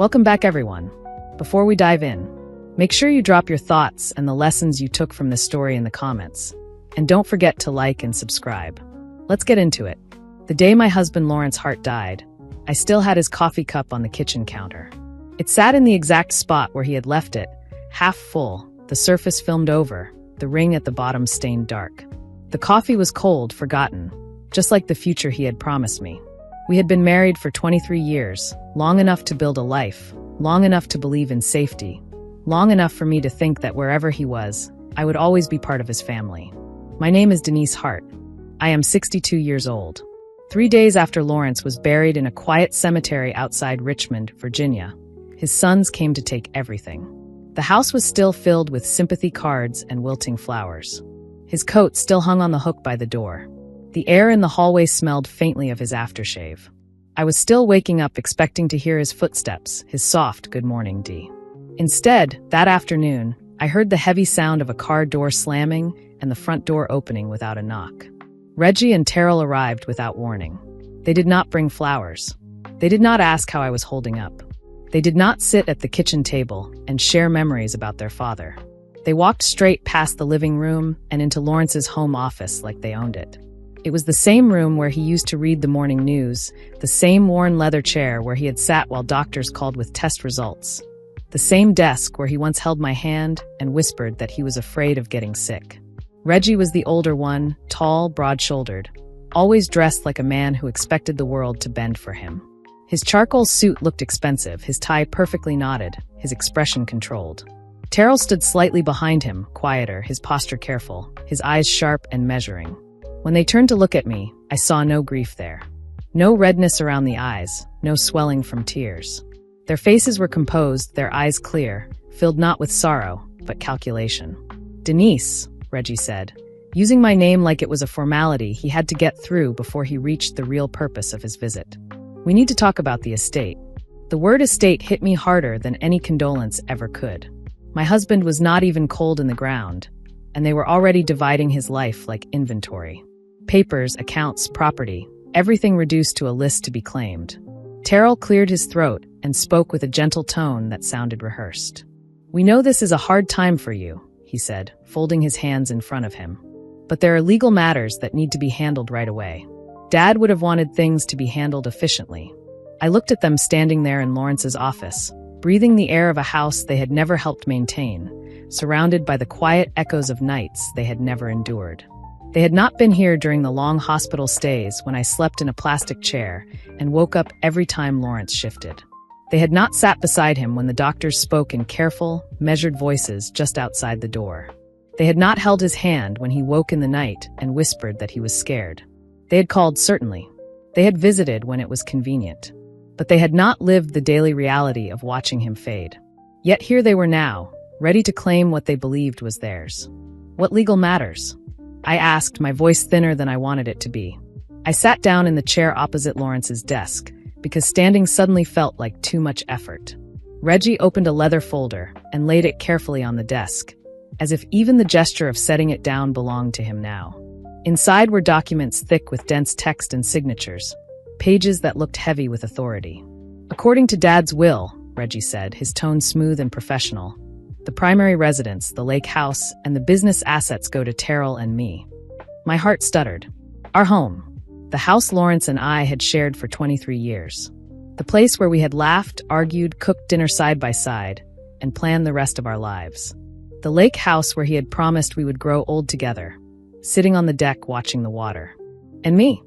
Welcome back, everyone. Before we dive in, make sure you drop your thoughts and the lessons you took from this story in the comments. And don't forget to like and subscribe. Let's get into it. The day my husband Lawrence Hart died, I still had his coffee cup on the kitchen counter. It sat in the exact spot where he had left it, half full, the surface filmed over, the ring at the bottom stained dark. The coffee was cold, forgotten, just like the future he had promised me. We had been married for 23 years, long enough to build a life, long enough to believe in safety, long enough for me to think that wherever he was, I would always be part of his family. My name is Denise Hart. I am 62 years old. 3 days after Lawrence was buried in a quiet cemetery outside Richmond, Virginia, his sons came to take everything. The house was still filled with sympathy cards and wilting flowers. His coat still hung on the hook by the door. The air in the hallway smelled faintly of his aftershave. I was still waking up expecting to hear his footsteps, his soft "Good morning, Dee." Instead, that afternoon, I heard the heavy sound of a car door slamming and the front door opening without a knock. Reggie and Terrell arrived without warning. They did not bring flowers. They did not ask how I was holding up. They did not sit at the kitchen table and share memories about their father. They walked straight past the living room and into Lawrence's home office like they owned it. It was the same room where he used to read the morning news, the same worn leather chair where he had sat while doctors called with test results, the same desk where he once held my hand and whispered that he was afraid of getting sick. Reggie was the older one, tall, broad-shouldered, always dressed like a man who expected the world to bend for him. His charcoal suit looked expensive, his tie perfectly knotted, his expression controlled. Terrell stood slightly behind him, quieter, his posture careful, his eyes sharp and measuring. When they turned to look at me, I saw no grief there. No redness around the eyes, no swelling from tears. Their faces were composed, their eyes clear, filled not with sorrow, but calculation. "Denise," Reggie said, using my name like it was a formality he had to get through before he reached the real purpose of his visit. "We need to talk about the estate." The word estate hit me harder than any condolence ever could. My husband was not even cold in the ground, and they were already dividing his life like inventory. Papers, accounts, property, everything reduced to a list to be claimed. Terrell cleared his throat and spoke with a gentle tone that sounded rehearsed. "We know this is a hard time for you," he said, folding his hands in front of him. "But there are legal matters that need to be handled right away. Dad would have wanted things to be handled efficiently." I looked at them standing there in Lawrence's office, breathing the air of a house they had never helped maintain, surrounded by the quiet echoes of nights they had never endured. They had not been here during the long hospital stays when I slept in a plastic chair and woke up every time Lawrence shifted. They had not sat beside him when the doctors spoke in careful, measured voices just outside the door. They had not held his hand when he woke in the night and whispered that he was scared. They had called, certainly. They had visited when it was convenient. But they had not lived the daily reality of watching him fade. Yet here they were now, ready to claim what they believed was theirs. "What legal matters?" I asked, my voice thinner than I wanted it to be. I sat down in the chair opposite Lawrence's desk, because standing suddenly felt like too much effort. Reggie opened a leather folder and laid it carefully on the desk, as if even the gesture of setting it down belonged to him now. Inside were documents thick with dense text and signatures, pages that looked heavy with authority. "According to Dad's will," Reggie said, his tone smooth and professional, "the primary residence, the lake house, and the business assets go to Terrell and me." My heart stuttered. Our home. The house Lawrence and I had shared for 23 years. The place where we had laughed, argued, cooked dinner side by side, and planned the rest of our lives. The lake house where he had promised we would grow old together, sitting on the deck watching the water. "And me?"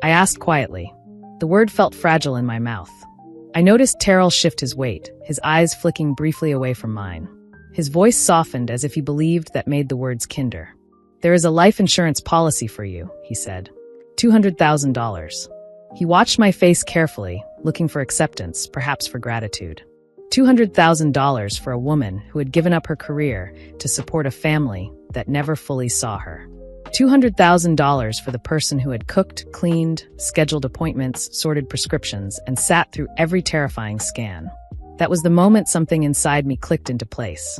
I asked quietly. The word felt fragile in my mouth. I noticed Terrell shift his weight, his eyes flicking briefly away from mine. His voice softened as if he believed that made the words kinder. "There is a life insurance policy for you," he said. $200,000. He watched my face carefully, looking for acceptance, perhaps for gratitude. $200,000 for a woman who had given up her career to support a family that never fully saw her. $200,000 for the person who had cooked, cleaned, scheduled appointments, sorted prescriptions, and sat through every terrifying scan. That was the moment something inside me clicked into place.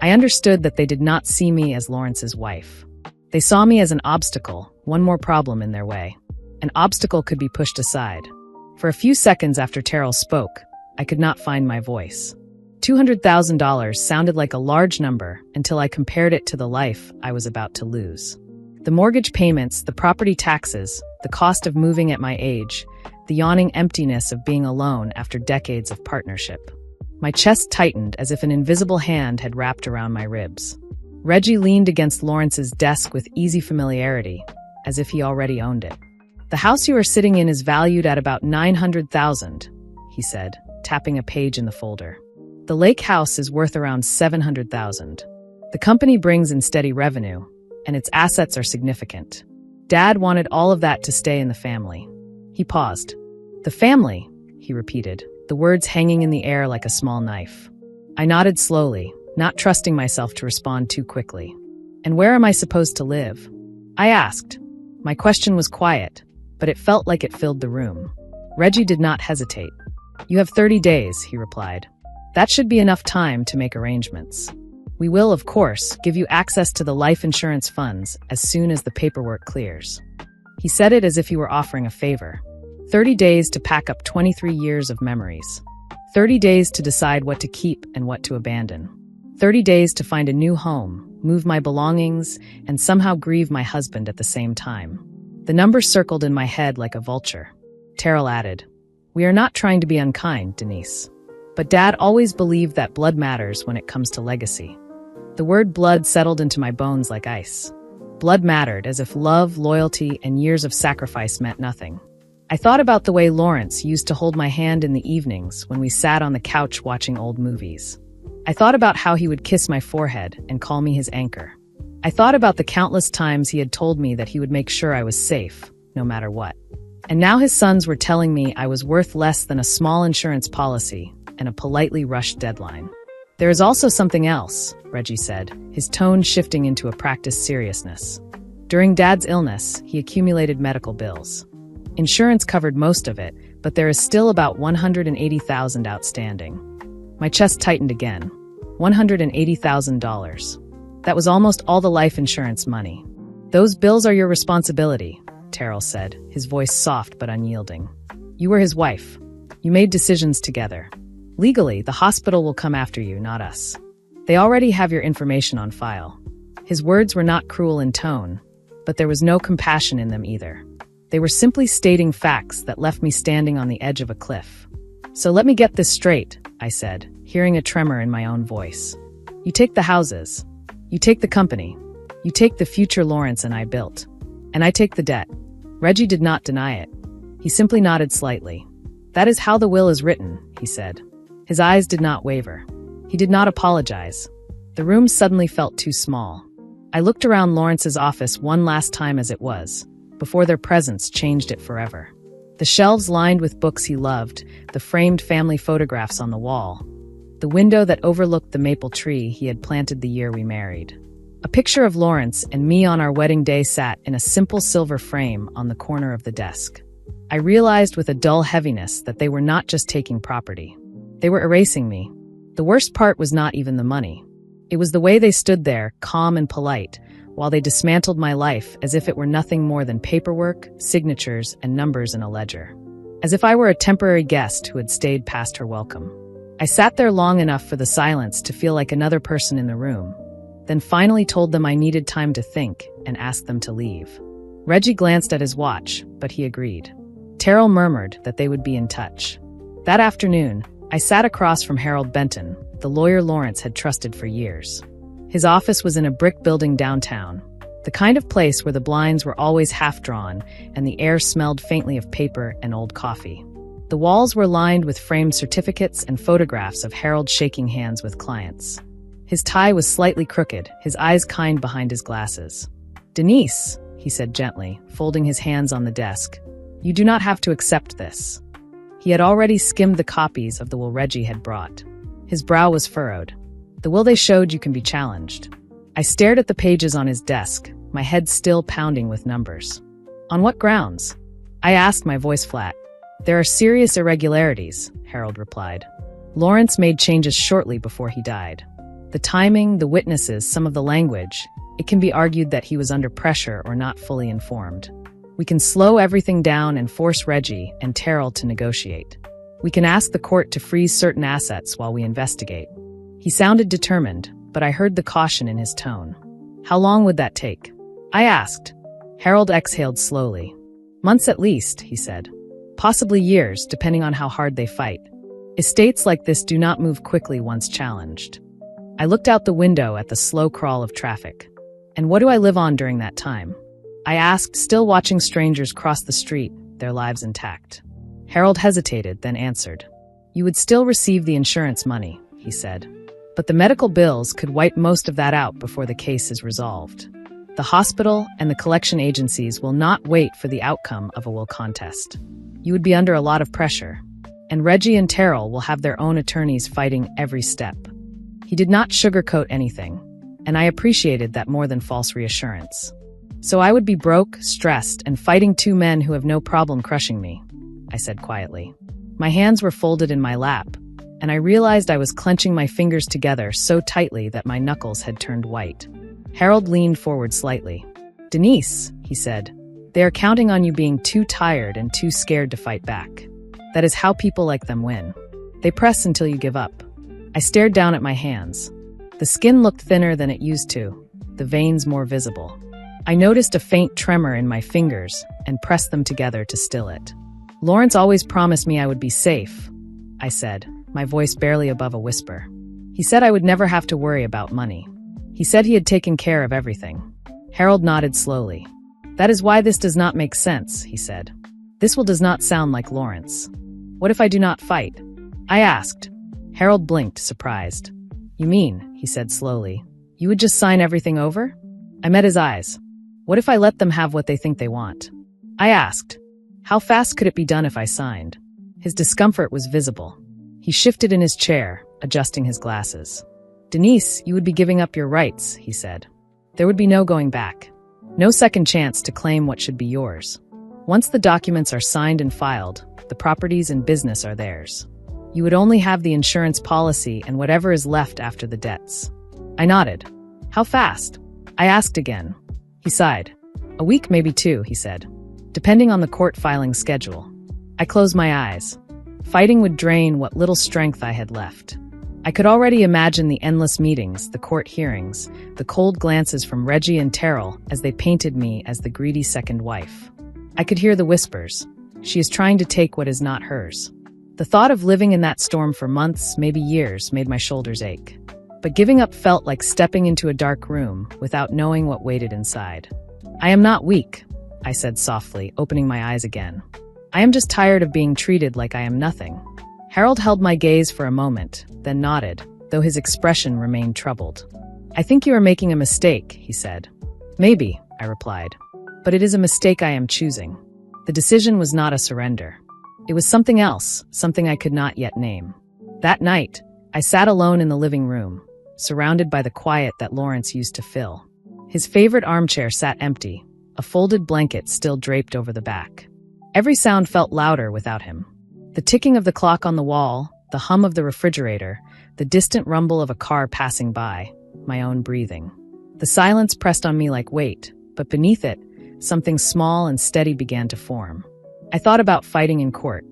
I understood that they did not see me as Lawrence's wife. They saw me as an obstacle, one more problem in their way. An obstacle could be pushed aside. For a few seconds after Terrell spoke, I could not find my voice. $200,000 sounded like a large number until I compared it to the life I was about to lose. The mortgage payments, the property taxes, the cost of moving at my age, the yawning emptiness of being alone after decades of partnership. My chest tightened as if an invisible hand had wrapped around my ribs. Reggie leaned against Lawrence's desk with easy familiarity, as if he already owned it. "The house you are sitting in is valued at about $900,000, he said, tapping a page in the folder. "The lake house is worth around $700,000. The company brings in steady revenue, and its assets are significant. Dad wanted all of that to stay in the family." He paused. "The family," he repeated, the words hanging in the air like a small knife. I nodded slowly, not trusting myself to respond too quickly. "And where am I supposed to live?" I asked. My question was quiet, but it felt like it filled the room. Reggie did not hesitate. "You have 30 days, he replied. "That should be enough time to make arrangements. We will, of course, give you access to the life insurance funds as soon as the paperwork clears." He said it as if he were offering a favor. 30 days to pack up 23 years of memories. 30 days to decide what to keep and what to abandon. 30 days to find a new home, move my belongings, and somehow grieve my husband at the same time. The number circled in my head like a vulture. Terrell added, "We are not trying to be unkind, Denise. But Dad always believed that blood matters when it comes to legacy." The word blood settled into my bones like ice. Blood mattered, as if love, loyalty, and years of sacrifice meant nothing. I thought about the way Lawrence used to hold my hand in the evenings when we sat on the couch watching old movies. I thought about how he would kiss my forehead and call me his anchor. I thought about the countless times he had told me that he would make sure I was safe, no matter what. And now his sons were telling me I was worth less than a small insurance policy and a politely rushed deadline. "There is also something else," Reggie said, his tone shifting into a practiced seriousness. "During Dad's illness, he accumulated medical bills. Insurance covered most of it, but there is still about $180,000 outstanding." My chest tightened again. $180,000. That was almost all the life insurance money. "Those bills are your responsibility," Terrell said, his voice soft but unyielding. "You were his wife. You made decisions together. Legally, the hospital will come after you, not us. They already have your information on file." His words were not cruel in tone, but there was no compassion in them either. They were simply stating facts that left me standing on the edge of a cliff. "So let me get this straight," I said, hearing a tremor in my own voice. "You take the houses. You take the company. You take the future Lawrence and I built. And I take the debt." Reggie did not deny it. He simply nodded slightly. "That is how the will is written," he said. His eyes did not waver. He did not apologize. The room suddenly felt too small. I looked around Lawrence's office one last time as it was, before their presence changed it forever. The shelves lined with books he loved, the framed family photographs on the wall, the window that overlooked the maple tree he had planted the year we married. A picture of Lawrence and me on our wedding day sat in a simple silver frame on the corner of the desk. I realized with a dull heaviness that they were not just taking property. They were erasing me. The worst part was not even the money. It was the way they stood there, calm and polite, while they dismantled my life as if it were nothing more than paperwork, signatures, and numbers in a ledger. As if I were a temporary guest who had stayed past her welcome. I sat there long enough for the silence to feel like another person in the room, then finally told them I needed time to think and asked them to leave. Reggie glanced at his watch, but he agreed. Terrell murmured that they would be in touch. That afternoon, I sat across from Harold Benton, the lawyer Lawrence had trusted for years. His office was in a brick building downtown, the kind of place where the blinds were always half-drawn and the air smelled faintly of paper and old coffee. The walls were lined with framed certificates and photographs of Harold shaking hands with clients. His tie was slightly crooked, his eyes kind behind his glasses. "Denise," he said gently, folding his hands on the desk, "you do not have to accept this." He had already skimmed the copies of the will Reggie had brought. His brow was furrowed. "The will they showed you can be challenged." I stared at the pages on his desk, my head still pounding with numbers. "On what grounds?" I asked, my voice flat. "There are serious irregularities," Harold replied. "Lawrence made changes shortly before he died. The timing, the witnesses, some of the language, it can be argued that he was under pressure or not fully informed. We can slow everything down and force Reggie and Terrell to negotiate. We can ask the court to freeze certain assets while we investigate. He sounded determined, but I heard the caution in his tone. How long would that take? I asked. Harold exhaled slowly. Months at least, he said. Possibly years, depending on how hard they fight. Estates like this do not move quickly once challenged. I looked out the window at the slow crawl of traffic. And what do I live on during that time? I asked, still watching strangers cross the street, their lives intact. Harold hesitated, then answered. You would still receive the insurance money, he said. But the medical bills could wipe most of that out before the case is resolved. The hospital and the collection agencies will not wait for the outcome of a will contest. You would be under a lot of pressure. And Reggie and Terrell will have their own attorneys fighting every step. He did not sugarcoat anything, and I appreciated that more than false reassurance. So I would be broke, stressed, and fighting two men who have no problem crushing me, I said quietly. My hands were folded in my lap, and I realized I was clenching my fingers together so tightly that my knuckles had turned white. Harold leaned forward slightly. Denise, he said, they are counting on you being too tired and too scared to fight back. That is how people like them win. They press until you give up. I stared down at my hands. The skin looked thinner than it used to, the veins more visible. I noticed a faint tremor in my fingers and pressed them together to still it. Lawrence always promised me I would be safe, I said, my voice barely above a whisper. He said I would never have to worry about money. He said he had taken care of everything. Harold nodded slowly. That is why this does not make sense, he said. This does not sound like Lawrence. What if I do not fight? I asked. Harold blinked, surprised. You mean, he said slowly, you would just sign everything over? I met his eyes. What if I let them have what they think they want? I asked. How fast could it be done if I signed? His discomfort was visible. He shifted in his chair, adjusting his glasses. Denise, you would be giving up your rights, he said. There would be no going back. No second chance to claim what should be yours. Once the documents are signed and filed, the properties and business are theirs. You would only have the insurance policy and whatever is left after the debts. I nodded. How fast? I asked again. He sighed. A week, maybe 2, he said, depending on the court filing schedule. I closed my eyes. Fighting would drain what little strength I had left. I could already imagine the endless meetings, the court hearings, the cold glances from Reggie and Terrell as they painted me as the greedy second wife. I could hear the whispers. She is trying to take what is not hers. The thought of living in that storm for months, maybe years, made my shoulders ache. But giving up felt like stepping into a dark room without knowing what waited inside. I am not weak, I said softly, opening my eyes again. I am just tired of being treated like I am nothing. Harold held my gaze for a moment, then nodded, though his expression remained troubled. I think you are making a mistake, he said. Maybe, I replied. But it is a mistake I am choosing. The decision was not a surrender. It was something else, something I could not yet name. That night, I sat alone in the living room, surrounded by the quiet that Lawrence used to fill. His favorite armchair sat empty, a folded blanket still draped over the back. Every sound felt louder without him. The ticking of the clock on the wall, the hum of the refrigerator, the distant rumble of a car passing by, my own breathing. The silence pressed on me like weight, but beneath it, something small and steady began to form. I thought about fighting in court.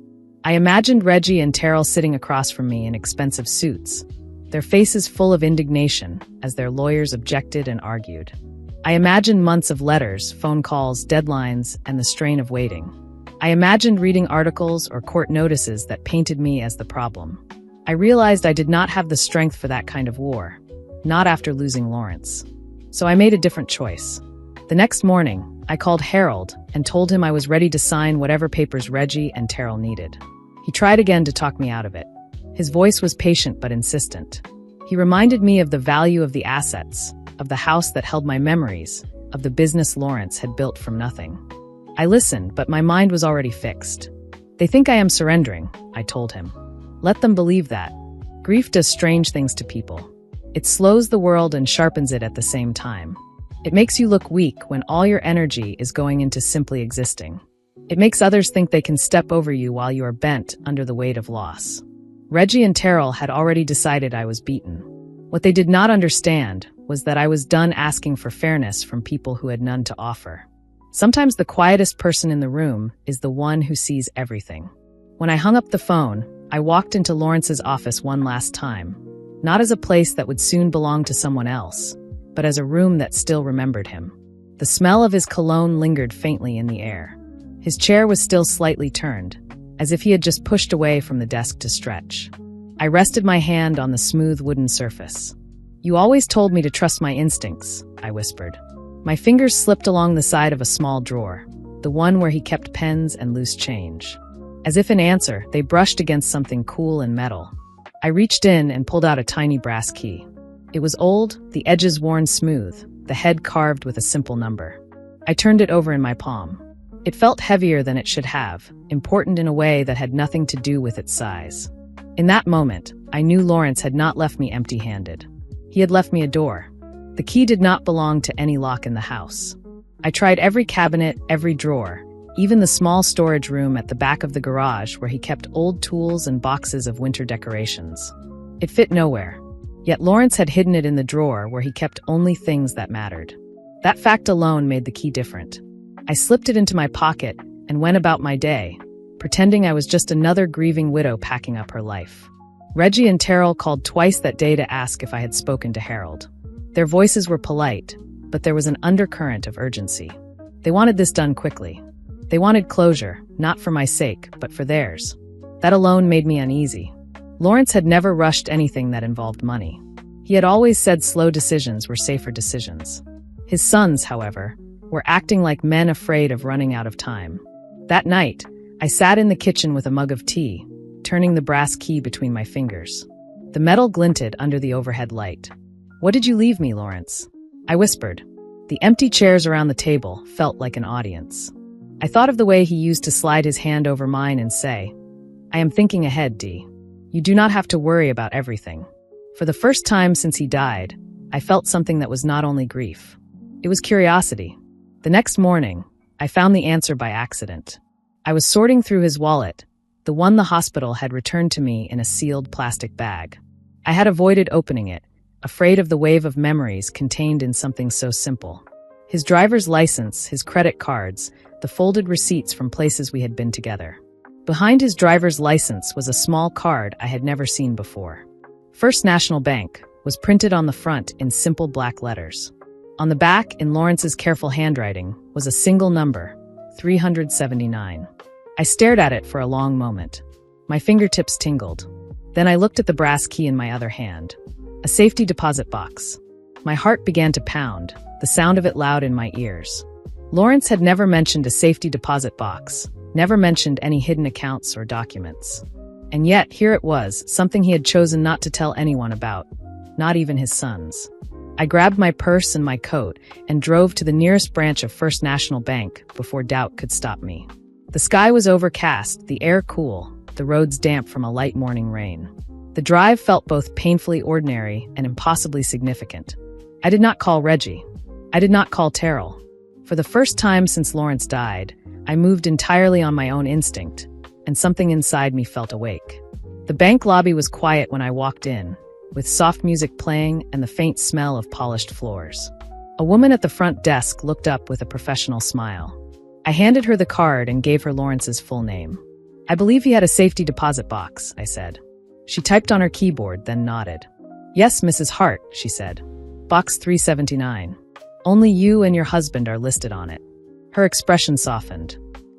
I imagined Reggie and Terrell sitting across from me in expensive suits, their faces full of indignation as their lawyers objected and argued. I imagined months of letters, phone calls, deadlines, and the strain of waiting. I imagined reading articles or court notices that painted me as the problem. I realized I did not have the strength for that kind of war, not after losing Lawrence. So I made a different choice. The next morning, I called Harold and told him I was ready to sign whatever papers Reggie and Terrell needed. He tried again to talk me out of it. His voice was patient but insistent. He reminded me of the value of the assets, of the house that held my memories, of the business Lawrence had built from nothing. I listened, but my mind was already fixed. They think I am surrendering, I told him. Let them believe that. Grief does strange things to people. It slows the world and sharpens it at the same time. It makes you look weak when all your energy is going into simply existing. It makes others think they can step over you while you are bent under the weight of loss. Reggie and Terrell had already decided I was beaten. What they did not understand was that I was done asking for fairness from people who had none to offer. Sometimes the quietest person in the room is the one who sees everything. When I hung up the phone, I walked into Lawrence's office one last time, not as a place that would soon belong to someone else, but as a room that still remembered him. The smell of his cologne lingered faintly in the air. His chair was still slightly turned, as if he had just pushed away from the desk to stretch. I rested my hand on the smooth wooden surface. "You always told me to trust my instincts," I whispered. My fingers slipped along the side of a small drawer, the one where he kept pens and loose change. As if in answer, they brushed against something cool and metal. I reached in and pulled out a tiny brass key. It was old, the edges worn smooth, the head carved with a simple number. I turned it over in my palm. It felt heavier than it should have, important in a way that had nothing to do with its size. In that moment, I knew Lawrence had not left me empty-handed. He had left me a door. The key did not belong to any lock in the house. I tried every cabinet, every drawer, even the small storage room at the back of the garage where he kept old tools and boxes of winter decorations. It fit nowhere. Yet Lawrence had hidden it in the drawer where he kept only things that mattered. That fact alone made the key different. I slipped it into my pocket and went about my day, pretending I was just another grieving widow packing up her life. Reggie and Terrell called twice that day to ask if I had spoken to Harold. Their voices were polite, but there was an undercurrent of urgency. They wanted this done quickly. They wanted closure, not for my sake, but for theirs. That alone made me uneasy. Lawrence had never rushed anything that involved money. He had always said slow decisions were safer decisions. His sons, however, were acting like men afraid of running out of time. That night, I sat in the kitchen with a mug of tea, turning the brass key between my fingers. The metal glinted under the overhead light. "What did you leave me, Lawrence?" I whispered. The empty chairs around the table felt like an audience. I thought of the way he used to slide his hand over mine and say, "I am thinking ahead, Dee. You do not have to worry about everything." For the first time since he died, I felt something that was not only grief. It was curiosity. The next morning, I found the answer by accident. I was sorting through his wallet, the one the hospital had returned to me in a sealed plastic bag. I had avoided opening it, afraid of the wave of memories contained in something so simple. His driver's license, his credit cards, the folded receipts from places we had been together. Behind his driver's license was a small card I had never seen before. First National Bank was printed on the front in simple black letters. On the back, in Lawrence's careful handwriting, was a single number, 379. I stared at it for a long moment. My fingertips tingled. Then I looked at the brass key in my other hand. A safety deposit box. My heart began to pound, the sound of it loud in my ears. Lawrence had never mentioned a safety deposit box, never mentioned any hidden accounts or documents. And yet, here it was, something he had chosen not to tell anyone about, not even his sons. I grabbed my purse and my coat and drove to the nearest branch of First National Bank before doubt could stop me. The sky was overcast, the air cool, the roads damp from a light morning rain. The drive felt both painfully ordinary and impossibly significant. I did not call Reggie. I did not call Terrell. For the first time since Lawrence died, I moved entirely on my own instinct, and something inside me felt awake. The bank lobby was quiet when I walked in, with soft music playing and the faint smell of polished floors. A woman at the front desk looked up with a professional smile. I handed her the card and gave her Lawrence's full name. "I believe he had a safety deposit box," I said. She typed on her keyboard, then nodded. "Yes, Mrs. Hart," she said. "Box 379. Only you and your husband are listed on it." Her expression softened.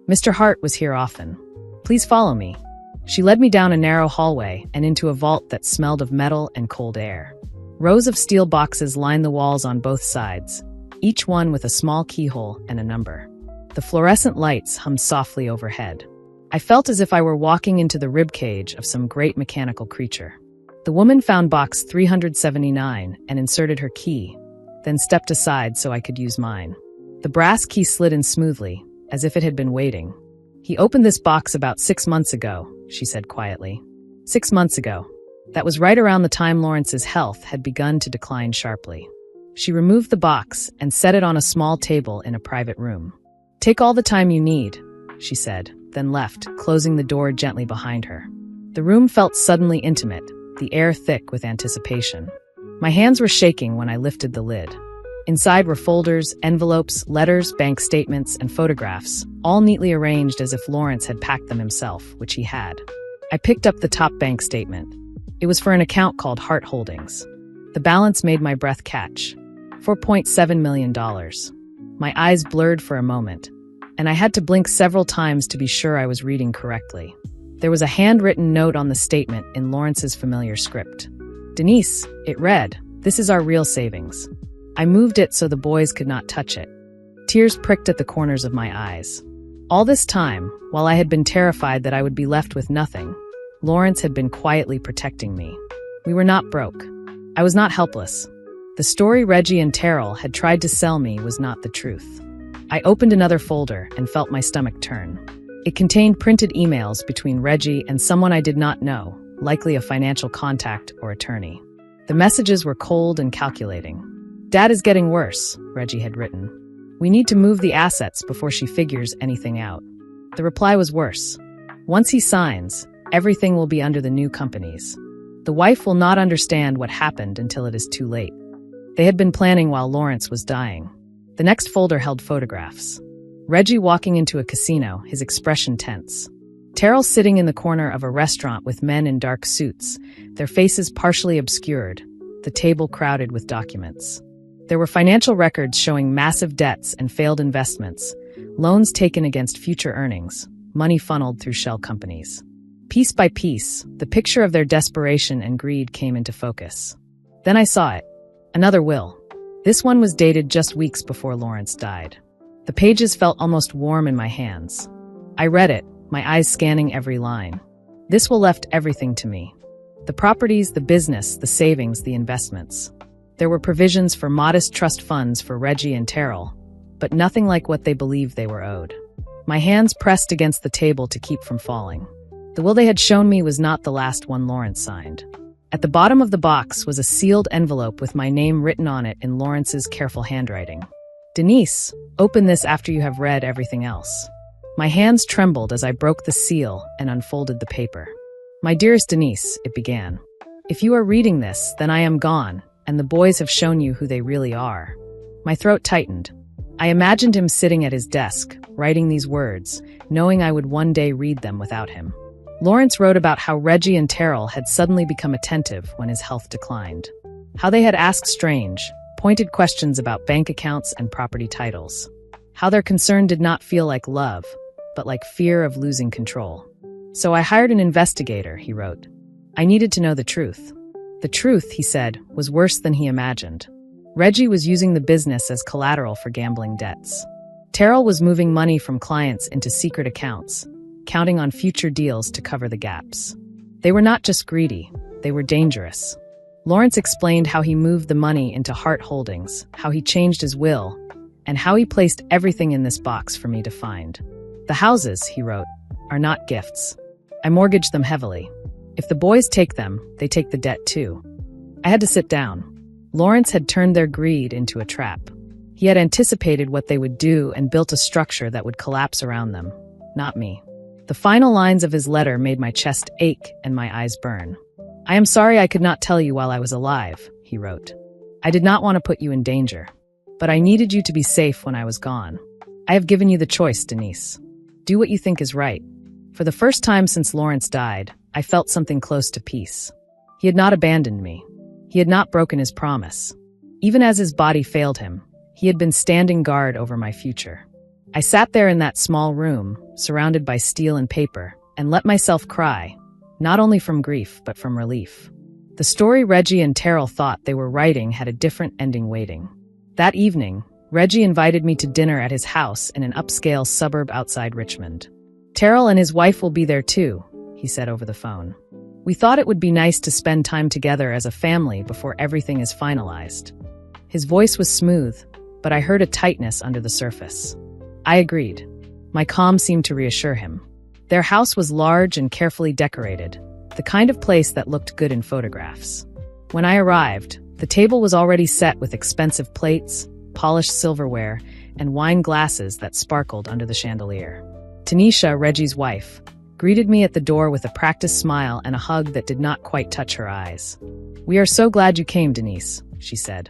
"Mr. Hart was here often. Please follow me." She led me down a narrow hallway and into a vault that smelled of metal and cold air. Rows of steel boxes lined the walls on both sides, each one with a small keyhole and a number. The fluorescent lights hummed softly overhead. I felt as if I were walking into the ribcage of some great mechanical creature. The woman found box 379 and inserted her key, then stepped aside so I could use mine. The brass key slid in smoothly, as if it had been waiting. "He opened this box about 6 months ago," she said quietly. 6 months ago. That was right around the time Lawrence's health had begun to decline sharply. She removed the box and set it on a small table in a private room. "Take all the time you need," she said, then left, closing the door gently behind her. The room felt suddenly intimate, the air thick with anticipation. My hands were shaking when I lifted the lid. Inside were folders, envelopes, letters, bank statements, and photographs, all neatly arranged as if Lawrence had packed them himself, which he had. I picked up the top bank statement. It was for an account called Hart Holdings. The balance made my breath catch. $4.7 million. My eyes blurred for a moment, and I had to blink several times to be sure I was reading correctly. There was a handwritten note on the statement in Lawrence's familiar script. "Denise," it read, "this is our real savings." I moved it so the boys could not touch it. Tears pricked at the corners of my eyes. All this time, while I had been terrified that I would be left with nothing, Lawrence had been quietly protecting me. We were not broke. I was not helpless. The story Reggie and Terrell had tried to sell me was not the truth. I opened another folder and felt my stomach turn. It contained printed emails between Reggie and someone I did not know, likely a financial contact or attorney. The messages were cold and calculating. "Dad is getting worse," Reggie had written. "We need to move the assets before she figures anything out." The reply was worse. "Once he signs, everything will be under the new companies. The wife will not understand what happened until it is too late." They had been planning while Lawrence was dying. The next folder held photographs. Reggie walking into a casino, his expression tense. Terrell sitting in the corner of a restaurant with men in dark suits, their faces partially obscured, the table crowded with documents. There were financial records showing massive debts and failed investments, loans taken against future earnings, money funneled through shell companies. Piece by piece, the picture of their desperation and greed came into focus. Then I saw it. Another will. This one was dated just weeks before Lawrence died. The pages felt almost warm in my hands. I read it, my eyes scanning every line. This will left everything to me. The properties, the business, the savings, the investments. There were provisions for modest trust funds for Reggie and Terrell, but nothing like what they believed they were owed. My hands pressed against the table to keep from falling. The will they had shown me was not the last one Lawrence signed. At the bottom of the box was a sealed envelope with my name written on it in Lawrence's careful handwriting. "Denise, open this after you have read everything else." My hands trembled as I broke the seal and unfolded the paper. "My dearest Denise," it began. "If you are reading this, then I am gone, and the boys have shown you who they really are." My throat tightened. I imagined him sitting at his desk, writing these words, knowing I would one day read them without him. Lawrence wrote about how Reggie and Terrell had suddenly become attentive when his health declined. How they had asked strange, pointed questions about bank accounts and property titles. How their concern did not feel like love, but like fear of losing control. "So I hired an investigator," he wrote. "I needed to know the truth." The truth, he said, was worse than he imagined. Reggie was using the business as collateral for gambling debts. Terrell was moving money from clients into secret accounts, counting on future deals to cover the gaps. They were not just greedy, they were dangerous. Lawrence explained how he moved the money into Hart Holdings, how he changed his will, and how he placed everything in this box for me to find. "The houses," he wrote, "are not gifts. I mortgaged them heavily. If the boys take them, they take the debt too." I had to sit down. Lawrence had turned their greed into a trap. He had anticipated what they would do and built a structure that would collapse around them, not me. The final lines of his letter made my chest ache and my eyes burn. "I am sorry I could not tell you while I was alive," he wrote. "I did not want to put you in danger, but I needed you to be safe when I was gone. I have given you the choice, Denise. Do what you think is right." For the first time since Lawrence died, I felt something close to peace. He had not abandoned me. He had not broken his promise. Even as his body failed him, he had been standing guard over my future. I sat there in that small room, surrounded by steel and paper, and let myself cry, not only from grief, but from relief. The story Reggie and Terrell thought they were writing had a different ending waiting. That evening, Reggie invited me to dinner at his house in an upscale suburb outside Richmond. "Terrell and his wife will be there too," he said over the phone. "We thought it would be nice to spend time together as a family before everything is finalized." His voice was smooth, but I heard a tightness under the surface. I agreed. My calm seemed to reassure him. Their house was large and carefully decorated, the kind of place that looked good in photographs. When I arrived, the table was already set with expensive plates, polished silverware, and wine glasses that sparkled under the chandelier. Tanisha, Reggie's wife, greeted me at the door with a practiced smile and a hug that did not quite touch her eyes. "We are so glad you came, Denise," she said.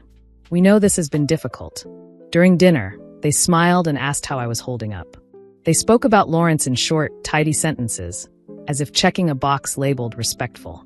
"We know this has been difficult." During dinner, they smiled and asked how I was holding up. They spoke about Lawrence in short, tidy sentences, as if checking a box labeled respectful.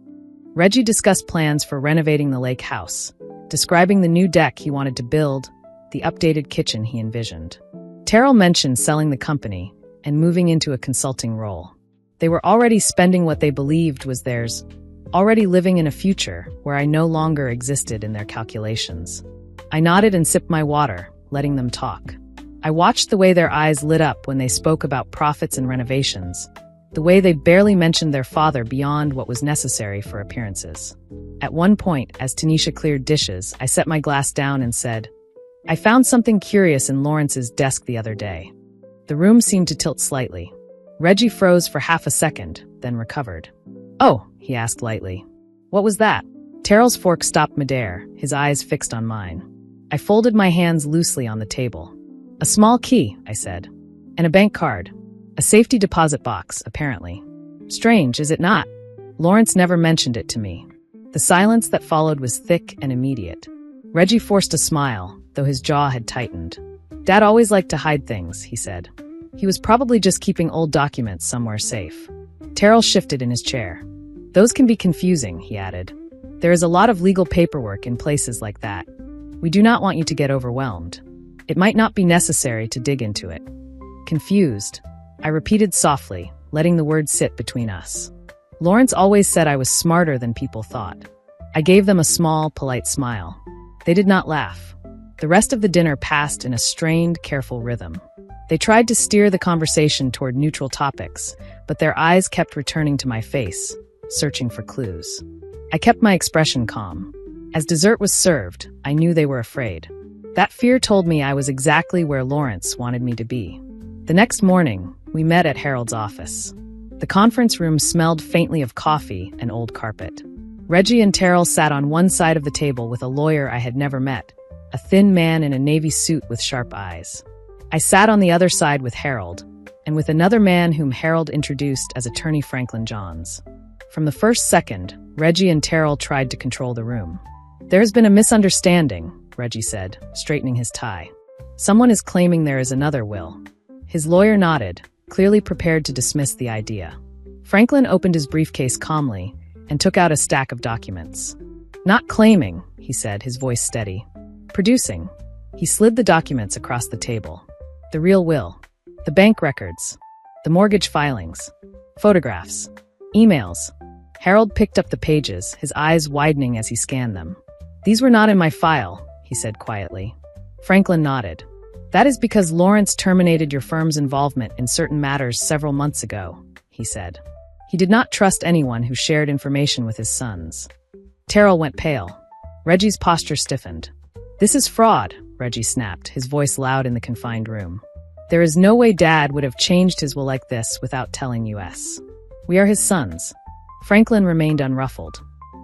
Reggie discussed plans for renovating the lake house, describing the new deck he wanted to build, the updated kitchen he envisioned. Terrell mentioned selling the company and moving into a consulting role. They were already spending what they believed was theirs, already living in a future where I no longer existed in their calculations. I nodded and sipped my water, letting them talk. I watched the way their eyes lit up when they spoke about profits and renovations, the way they barely mentioned their father beyond what was necessary for appearances. At one point, as Tanisha cleared dishes, I set my glass down and said, "I found something curious in Lawrence's desk the other day." The room seemed to tilt slightly. Reggie froze for half a second, then recovered. "Oh," he asked lightly. "What was that?" Terrell's fork stopped midair, his eyes fixed on mine. I folded my hands loosely on the table. "A small key," I said. "And a bank card. A safety deposit box, apparently. Strange, is it not? Lawrence never mentioned it to me." The silence that followed was thick and immediate. Reggie forced a smile, though his jaw had tightened. "Dad always liked to hide things," he said. "He was probably just keeping old documents somewhere safe." Terrell shifted in his chair. "Those can be confusing," he added. "There is a lot of legal paperwork in places like that. We do not want you to get overwhelmed. It might not be necessary to dig into it." "Confused," I repeated softly, letting the word sit between us. Lawrence always said I was smarter than people thought. I gave them a small, polite smile. They did not laugh. The rest of the dinner passed in a strained, careful rhythm. They tried to steer the conversation toward neutral topics, but their eyes kept returning to my face, searching for clues. I kept my expression calm. As dessert was served, I knew they were afraid. That fear told me I was exactly where Lawrence wanted me to be. The next morning, we met at Harold's office. The conference room smelled faintly of coffee and old carpet. Reggie and Terrell sat on one side of the table with a lawyer I had never met, a thin man in a navy suit with sharp eyes. I sat on the other side with Harold, and with another man whom Harold introduced as Attorney Franklin Johns. From the first second, Reggie and Terrell tried to control the room. "There has been a misunderstanding," Reggie said, straightening his tie. "Someone is claiming there is another will." His lawyer nodded, clearly prepared to dismiss the idea. Franklin opened his briefcase calmly and took out a stack of documents. "Not claiming," he said, his voice steady. "Producing." He slid the documents across the table. The real will, the bank records, the mortgage filings, photographs, emails. Harold picked up the pages, his eyes widening as he scanned them. "These were not in my file," he said quietly. Franklin nodded. "That is because Lawrence terminated your firm's involvement in certain matters several months ago," he said. "He did not trust anyone who shared information with his sons." Terrell went pale. Reggie's posture stiffened. "This is fraud," Reggie snapped, his voice loud in the confined room. "There is no way Dad would have changed his will like this without telling us. We are his sons." Franklin remained unruffled.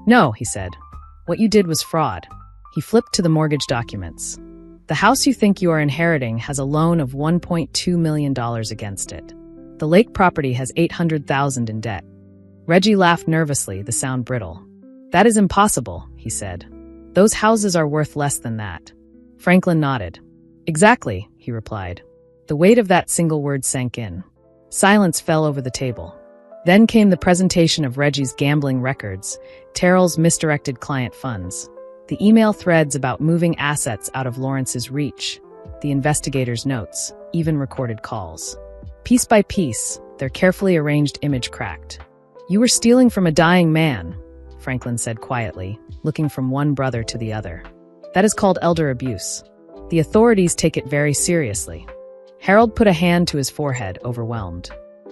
"No," he said. "What you did was fraud." He flipped to the mortgage documents. "The house you think you are inheriting has a loan of $1.2 million against it. The lake property has $800,000 in debt." Reggie laughed nervously, the sound brittle. "That is impossible," he said. "Those houses are worth less than that." Franklin nodded. "Exactly," he replied. The weight of that single word sank in. Silence fell over the table. Then came the presentation of Reggie's gambling records, Terrell's misdirected client funds, the email threads about moving assets out of Lawrence's reach, the investigator's notes, even recorded calls. Piece by piece, their carefully arranged image cracked. "You were stealing from a dying man," Franklin said quietly, looking from one brother to the other. "That is called elder abuse. The authorities take it very seriously." Harold put a hand to his forehead, overwhelmed.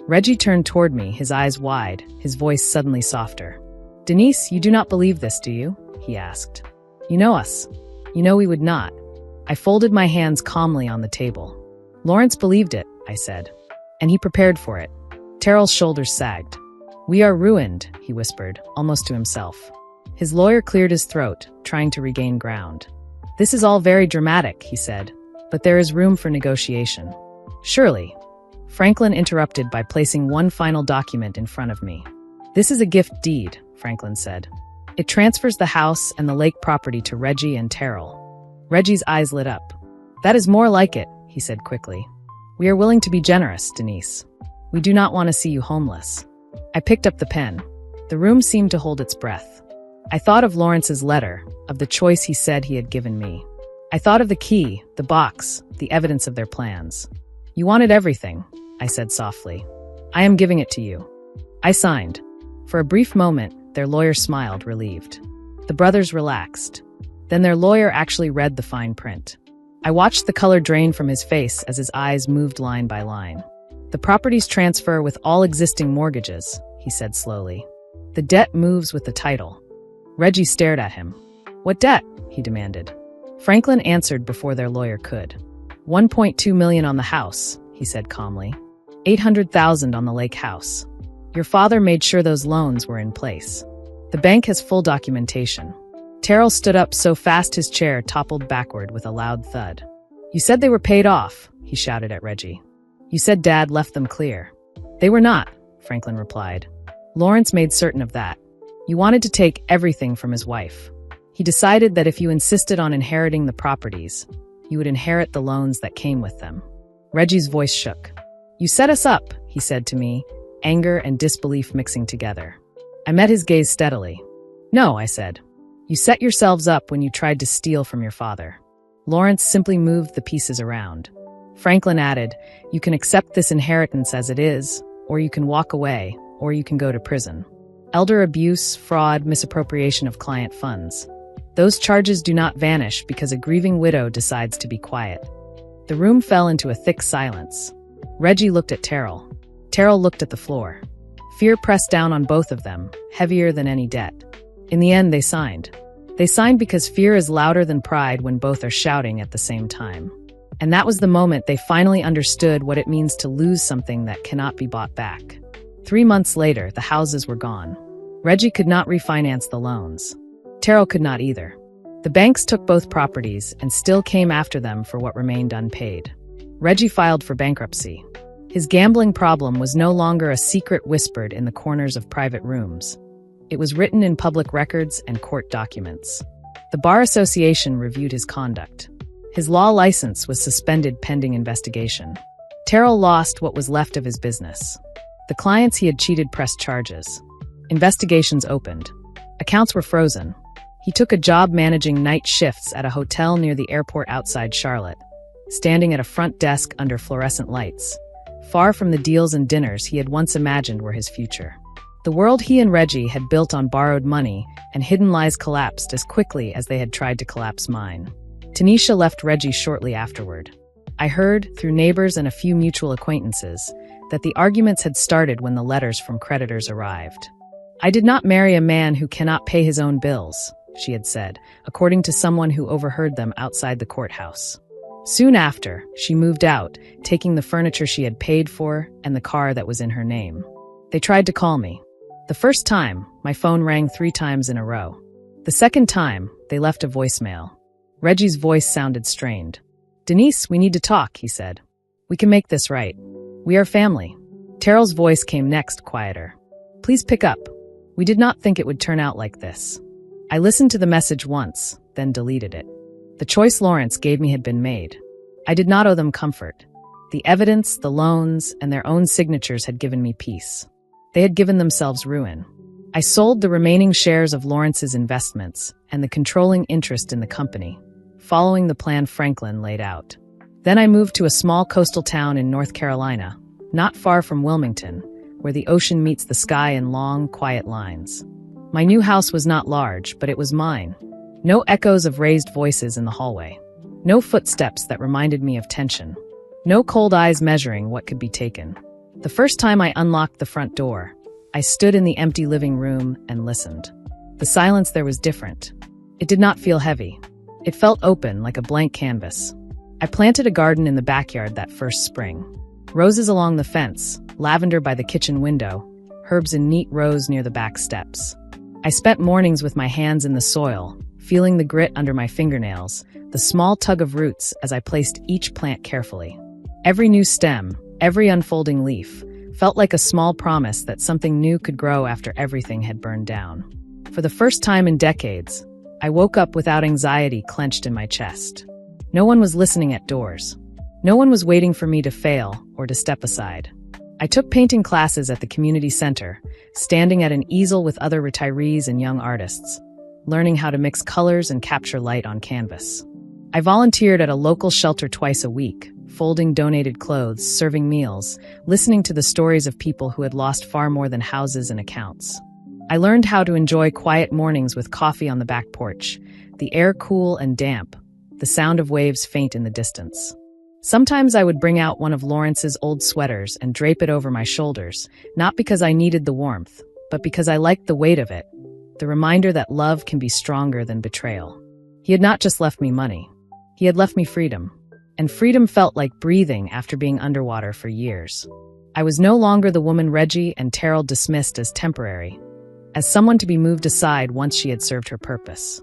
Reggie turned toward me, his eyes wide, his voice suddenly softer. "Denise, you do not believe this, do you?" he asked. "You know us. You know we would not." I folded my hands calmly on the table. "Lawrence believed it," I said. "And he prepared for it." Terrell's shoulders sagged. "We are ruined," he whispered, almost to himself. His lawyer cleared his throat, trying to regain ground. "This is all very dramatic," he said, "but there is room for negotiation." "Surely." Franklin interrupted by placing one final document in front of me. "This is a gift deed," Franklin said. "It transfers the house and the lake property to Reggie and Terrell." Reggie's eyes lit up. "That is more like it," he said quickly. "We are willing to be generous, Denise. We do not want to see you homeless." I picked up the pen. The room seemed to hold its breath. I thought of Lawrence's letter, of the choice he said he had given me. I thought of the key, the box, the evidence of their plans. "You wanted everything," I said softly. "I am giving it to you." I signed. For a brief moment, their lawyer smiled, relieved. The brothers relaxed. Then their lawyer actually read the fine print. I watched the color drain from his face as his eyes moved line by line. "The properties transfer with all existing mortgages," he said slowly. "The debt moves with the title." Reggie stared at him. "What debt?" he demanded. Franklin answered before their lawyer could. $1.2 million on the house, he said calmly. $800,000 on the lake house. Your father made sure those loans were in place. The bank has full documentation. Terrell stood up so fast his chair toppled backward with a loud thud. "You said they were paid off," he shouted at Reggie. "You said Dad left them clear." "They were not," Franklin replied. "Lawrence made certain of that. You wanted to take everything from his wife. He decided that if you insisted on inheriting the properties, you would inherit the loans that came with them." Reggie's voice shook. "You set us up," he said to me, anger and disbelief mixing together. I met his gaze steadily. "No," I said. "You set yourselves up when you tried to steal from your father. Lawrence simply moved the pieces around." Franklin added, "You can accept this inheritance as it is, or you can walk away, or you can go to prison. Elder abuse, fraud, misappropriation of client funds. Those charges do not vanish because a grieving widow decides to be quiet." The room fell into a thick silence. Reggie looked at Terrell. Terrell looked at the floor. Fear pressed down on both of them, heavier than any debt. In the end, they signed. They signed because fear is louder than pride when both are shouting at the same time. And that was the moment they finally understood what it means to lose something that cannot be bought back. 3 months later, the houses were gone. Reggie could not refinance the loans. Terrell could not either. The banks took both properties and still came after them for what remained unpaid. Reggie filed for bankruptcy. His gambling problem was no longer a secret whispered in the corners of private rooms. It was written in public records and court documents. The Bar Association reviewed his conduct. His law license was suspended pending investigation. Terrell lost what was left of his business. The clients he had cheated pressed charges. Investigations opened. Accounts were frozen. He took a job managing night shifts at a hotel near the airport outside Charlotte, standing at a front desk under fluorescent lights, far from the deals and dinners he had once imagined were his future. The world he and Reggie had built on borrowed money and hidden lies collapsed as quickly as they had tried to collapse mine. Tanisha left Reggie shortly afterward. I heard, through neighbors and a few mutual acquaintances, that the arguments had started when the letters from creditors arrived. "I did not marry a man who cannot pay his own bills," she had said, according to someone who overheard them outside the courthouse. Soon after, she moved out, taking the furniture she had paid for and the car that was in her name. They tried to call me. The first time, my phone rang 3 times in a row. The second time, they left a voicemail. Reggie's voice sounded strained. "Denise, we need to talk," he said. "We can make this right. We are family." Terrell's voice came next, quieter. "Please pick up. We did not think it would turn out like this." I listened to the message once, then deleted it. The choice Lawrence gave me had been made. I did not owe them comfort. The evidence, the loans, and their own signatures had given me peace. They had given themselves ruin. I sold the remaining shares of Lawrence's investments and the controlling interest in the company, following the plan Franklin laid out. Then I moved to a small coastal town in North Carolina, not far from Wilmington, where the ocean meets the sky in long, quiet lines. My new house was not large, but it was mine. No echoes of raised voices in the hallway. No footsteps that reminded me of tension. No cold eyes measuring what could be taken. The first time I unlocked the front door, I stood in the empty living room and listened. The silence there was different. It did not feel heavy. It felt open, like a blank canvas. I planted a garden in the backyard that first spring. Roses along the fence, lavender by the kitchen window, herbs in neat rows near the back steps. I spent mornings with my hands in the soil, feeling the grit under my fingernails, the small tug of roots as I placed each plant carefully. Every new stem, every unfolding leaf, felt like a small promise that something new could grow after everything had burned down. For the first time in decades, I woke up without anxiety clenched in my chest. No one was listening at doors. No one was waiting for me to fail or to step aside. I took painting classes at the community center, standing at an easel with other retirees and young artists, learning how to mix colors and capture light on canvas. I volunteered at a local shelter twice a week, folding donated clothes, serving meals, listening to the stories of people who had lost far more than houses and accounts. I learned how to enjoy quiet mornings with coffee on the back porch, the air cool and damp, the sound of waves faint in the distance. Sometimes I would bring out one of Lawrence's old sweaters and drape it over my shoulders, not because I needed the warmth, but because I liked the weight of it, the reminder that love can be stronger than betrayal. He had not just left me money. He had left me freedom. And freedom felt like breathing after being underwater for years. I was no longer the woman Reggie and Terrell dismissed as temporary, as someone to be moved aside once she had served her purpose.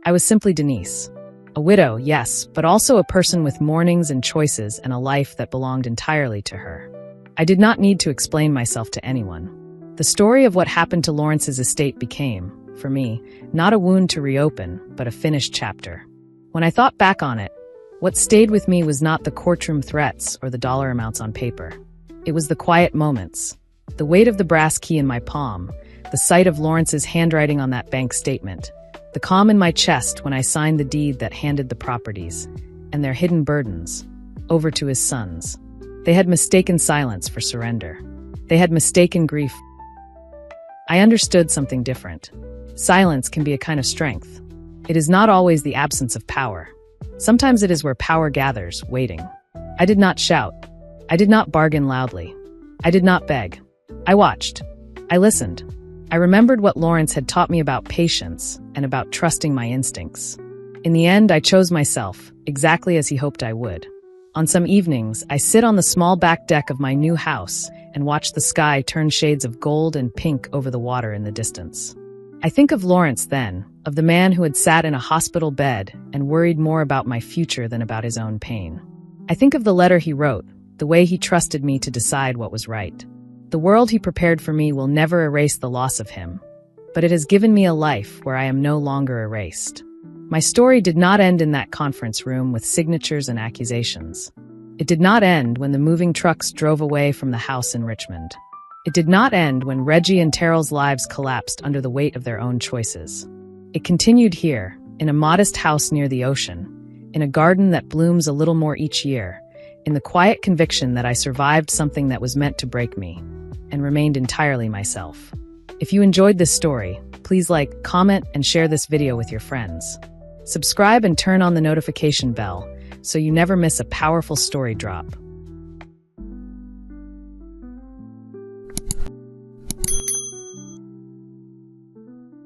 I was simply Denise. A widow, yes, but also a person with mornings and choices and a life that belonged entirely to her. I did not need to explain myself to anyone. The story of what happened to Lawrence's estate became, for me, not a wound to reopen, but a finished chapter. When I thought back on it, what stayed with me was not the courtroom threats or the dollar amounts on paper. It was the quiet moments, the weight of the brass key in my palm, the sight of Lawrence's handwriting on that bank statement, the calm in my chest when I signed the deed that handed the properties, and their hidden burdens, over to his sons. They had mistaken silence for surrender. They had mistaken grief. I understood something different. Silence can be a kind of strength. It is not always the absence of power. Sometimes it is where power gathers, waiting. I did not shout. I did not bargain loudly. I did not beg. I watched. I listened. I remembered what Lawrence had taught me about patience and about trusting my instincts. In the end, I chose myself, exactly as he hoped I would. On some evenings, I sit on the small back deck of my new house and watch the sky turn shades of gold and pink over the water in the distance. I think of Lawrence then, of the man who had sat in a hospital bed and worried more about my future than about his own pain. I think of the letter he wrote, the way he trusted me to decide what was right. The world he prepared for me will never erase the loss of him, but it has given me a life where I am no longer erased. My story did not end in that conference room with signatures and accusations. It did not end when the moving trucks drove away from the house in Richmond. It did not end when Reggie and Terrell's lives collapsed under the weight of their own choices. It continued here, in a modest house near the ocean, in a garden that blooms a little more each year, in the quiet conviction that I survived something that was meant to break me, and remained entirely myself. If you enjoyed this story, please like, comment, and share this video with your friends. Subscribe and turn on the notification bell so you never miss a powerful story drop.